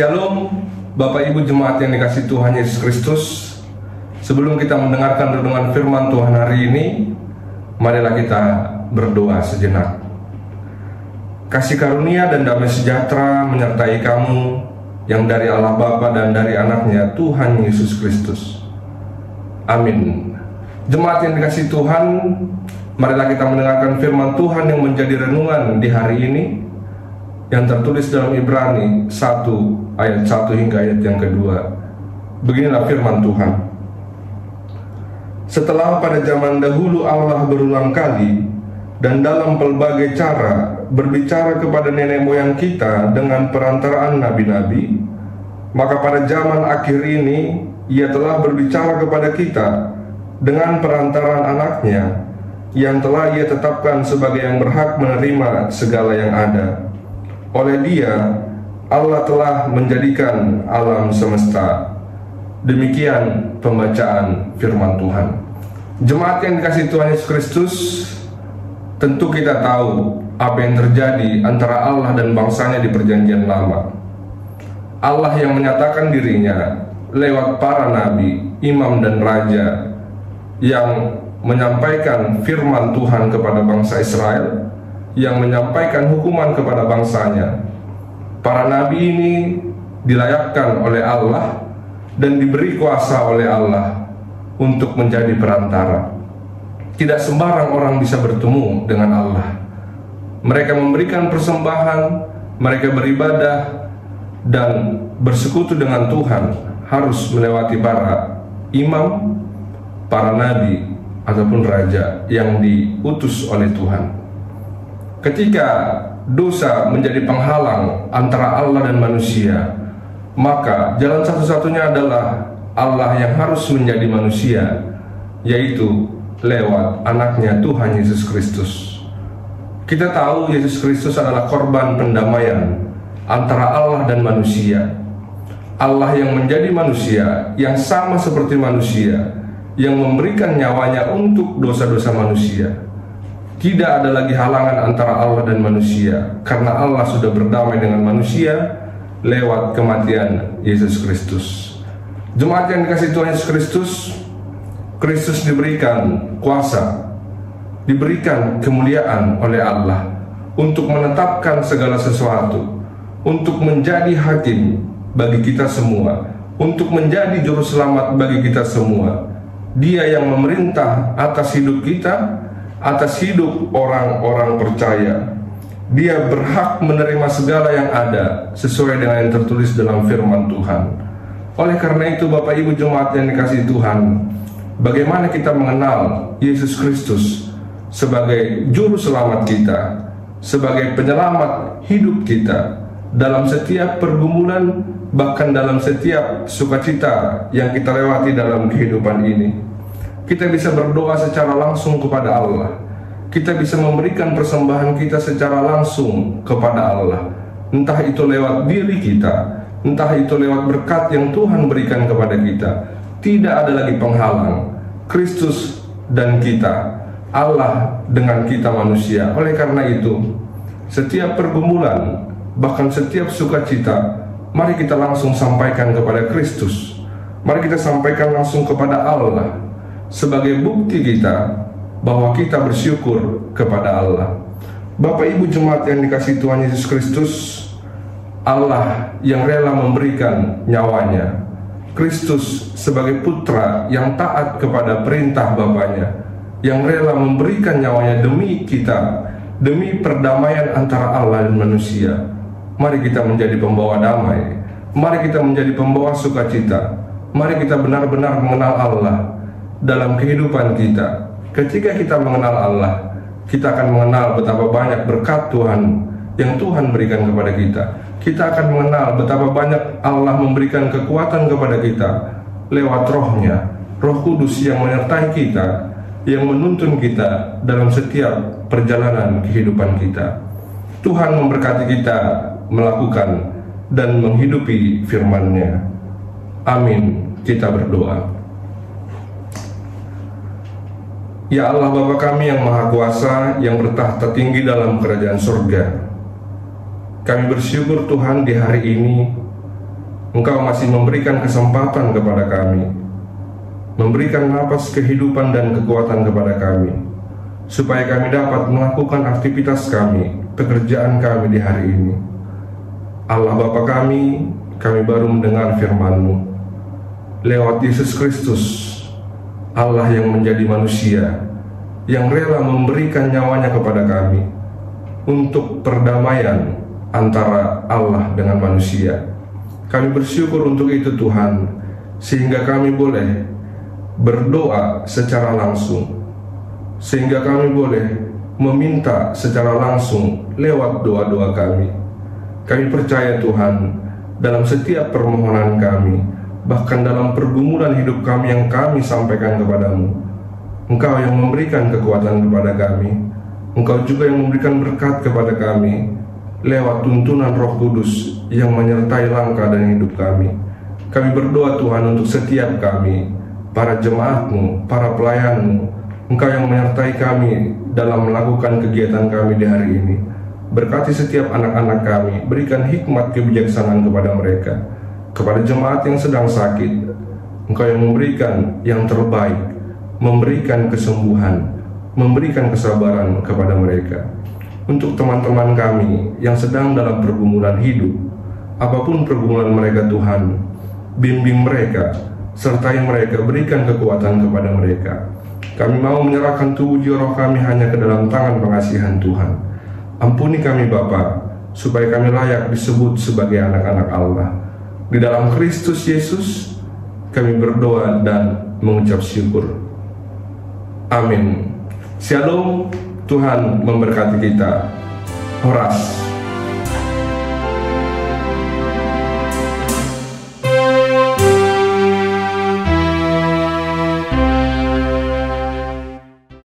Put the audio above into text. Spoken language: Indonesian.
Shalom, Bapak Ibu Jemaat yang dikasihi Tuhan Yesus Kristus. Sebelum kita mendengarkan renungan firman Tuhan hari ini, marilah kita berdoa sejenak. Kasih karunia dan damai sejahtera menyertai kamu yang dari Allah Bapa dan dari anaknya Tuhan Yesus Kristus. Amin. Jemaat yang dikasihi Tuhan, marilah kita mendengarkan firman Tuhan yang menjadi renungan di hari ini, yang tertulis dalam Ibrani 1 ayat 1 hingga ayat yang kedua. Beginilah firman Tuhan. Setelah pada zaman dahulu Allah berulang kali dan dalam pelbagai cara berbicara kepada nenek moyang kita dengan perantaraan nabi-nabi, maka pada zaman akhir ini Ia telah berbicara kepada kita dengan perantaraan anaknya yang telah Ia tetapkan sebagai yang berhak menerima segala yang ada. Oleh Dia, Allah telah menjadikan alam semesta. Demikian pembacaan firman Tuhan. Jemaat yang dikasihi Tuhan Yesus Kristus, tentu kita tahu apa yang terjadi antara Allah dan bangsanya di perjanjian lama. Allah yang menyatakan dirinya lewat para nabi, imam dan raja, yang menyampaikan firman Tuhan kepada bangsa Israel, yang menyampaikan hukuman kepada bangsanya. Para nabi ini dilayakkan oleh Allah dan diberi kuasa oleh Allah untuk menjadi perantara. Tidak sembarang orang bisa bertemu dengan Allah. Mereka memberikan persembahan, mereka beribadah dan bersekutu dengan Tuhan harus melewati para imam, para nabi ataupun raja yang diutus oleh Tuhan. Ketika dosa menjadi penghalang antara Allah dan manusia, maka jalan satu-satunya adalah Allah yang harus menjadi manusia, yaitu lewat anaknya Tuhan Yesus Kristus. Kita tahu Yesus Kristus adalah korban pendamaian antara Allah dan manusia. Allah yang menjadi manusia, yang sama seperti manusia, yang memberikan nyawanya untuk dosa-dosa manusia. Tidak ada lagi halangan antara Allah dan manusia, karena Allah sudah berdamai dengan manusia lewat kematian Yesus Kristus. Jemaat yang dikasihi Tuhan Yesus Kristus, Kristus diberikan kuasa, diberikan kemuliaan oleh Allah untuk menetapkan segala sesuatu, untuk menjadi hakim bagi kita semua, untuk menjadi juru selamat bagi kita semua. Dia yang memerintah atas hidup kita, atas hidup orang-orang percaya. Dia berhak menerima segala yang ada sesuai dengan yang tertulis dalam firman Tuhan. Oleh karena itu, Bapak Ibu Jemaat yang dikasihi Tuhan, bagaimana kita mengenal Yesus Kristus sebagai juru selamat kita, sebagai penyelamat hidup kita dalam setiap pergumulan, bahkan dalam setiap sukacita yang kita lewati dalam kehidupan ini. Kita bisa berdoa secara langsung kepada Allah. Kita bisa memberikan persembahan kita secara langsung kepada Allah. Entah itu lewat diri kita, entah itu lewat berkat yang Tuhan berikan kepada kita. Tidak ada lagi penghalang. Kristus dan kita, Allah dengan kita manusia. Oleh karena itu, setiap pergumulan, bahkan setiap sukacita, mari kita langsung sampaikan kepada Kristus. Mari kita sampaikan langsung kepada Allah, sebagai bukti kita bahwa kita bersyukur kepada Allah. Bapak Ibu Jemaat yang dikasihi Tuhan Yesus Kristus, Allah yang rela memberikan nyawanya, Kristus sebagai putra yang taat kepada perintah Bapaknya, yang rela memberikan nyawanya demi kita, demi perdamaian antara Allah dan manusia. Mari kita menjadi pembawa damai, mari kita menjadi pembawa sukacita, mari kita benar-benar mengenal Allah dalam kehidupan kita. Ketika kita mengenal Allah, kita akan mengenal betapa banyak berkat Tuhan yang Tuhan berikan kepada kita. Kita akan mengenal betapa banyak Allah memberikan kekuatan kepada kita lewat Roh-Nya, Roh Kudus yang menyertai kita, yang menuntun kita dalam setiap perjalanan kehidupan kita. Tuhan memberkati kita melakukan dan menghidupi firman-Nya. Amin. Kita berdoa. Ya Allah Bapa kami yang Maha Kuasa, yang bertahta tinggi dalam kerajaan surga, kami bersyukur Tuhan di hari ini Engkau masih memberikan kesempatan kepada kami, memberikan napas kehidupan dan kekuatan kepada kami, supaya kami dapat melakukan aktivitas kami, pekerjaan kami di hari ini. Allah Bapa kami baru mendengar firman-Mu lewat Yesus Kristus, Allah yang menjadi manusia, yang rela memberikan nyawanya kepada kami untuk perdamaian antara Allah dengan manusia. Kami bersyukur untuk itu Tuhan, sehingga kami boleh berdoa secara langsung, sehingga kami boleh meminta secara langsung lewat doa-doa kami. Kami percaya Tuhan, dalam setiap permohonan kami, bahkan dalam pergumulan hidup kami yang kami sampaikan kepadamu, Engkau yang memberikan kekuatan kepada kami, Engkau juga yang memberikan berkat kepada kami lewat tuntunan Roh Kudus yang menyertai langkah dan hidup kami. Kami berdoa Tuhan untuk setiap kami, para jemaat-Mu, para pelayan-Mu. Engkau yang menyertai kami dalam melakukan kegiatan kami di hari ini. Berkati setiap anak-anak kami, berikan hikmat kebijaksanaan kepada mereka. Kepada jemaat yang sedang sakit, Engkau yang memberikan yang terbaik, memberikan kesembuhan, memberikan kesabaran kepada mereka. Untuk teman-teman kami yang sedang dalam pergumulan hidup, apapun pergumulan mereka Tuhan, bimbing mereka, sertai mereka, berikan kekuatan kepada mereka. Kami mau menyerahkan tubuh jiwa roh kami hanya ke dalam tangan pengasihan Tuhan. Ampuni kami Bapa, supaya kami layak disebut sebagai anak-anak Allah. Di dalam Kristus Yesus kami berdoa dan mengucap syukur. Amin. Shalom. Tuhan memberkati kita. Horas.